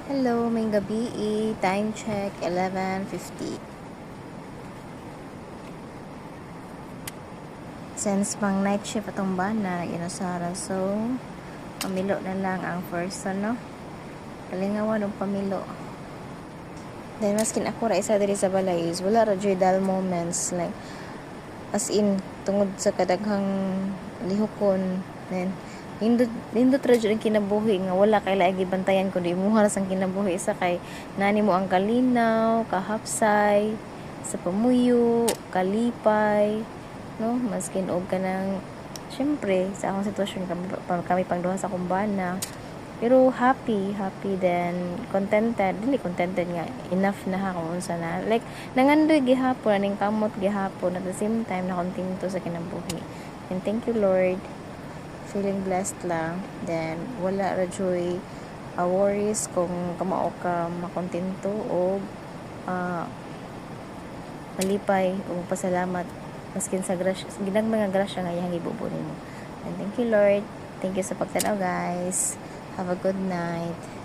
Hello, may gabi. Time check, 11:50. Since pang night shift atong bana, inusara. So, pamilo na lang ang first, no? Kalingawan ng pamilo. Then, maskin ako ra isa diri sa balay is wala ra joy dull moments. Like, as in, tungod sa kadaghang lihokon. Then, nindot ra jud ang kinabuhi nga wala kay laagi bantayan kundi imuha ra sang kinabuhi isa kay nani mo ang kalinaw, kahapsay, sa pamuyo, kalipay, no? Maskin og kanang syempre sa akong sitwasyon kami pangduha sa kumbana. Pero happy then contented, dili contented nga enough na ha kung unsa na. Like nangandoy gihapon aning kamot gihapon at the same time na kontento sa kinabuhi. And thank you Lord. Feeling blessed lang. Then, wala ra joy worries kung kamao ka makontento o malipay o pasalamat maskin sa grasya, ginang mga grasya nga iyang ibubunin mo. And thank you Lord. Thank you sa pagtanaw guys. Have a good night.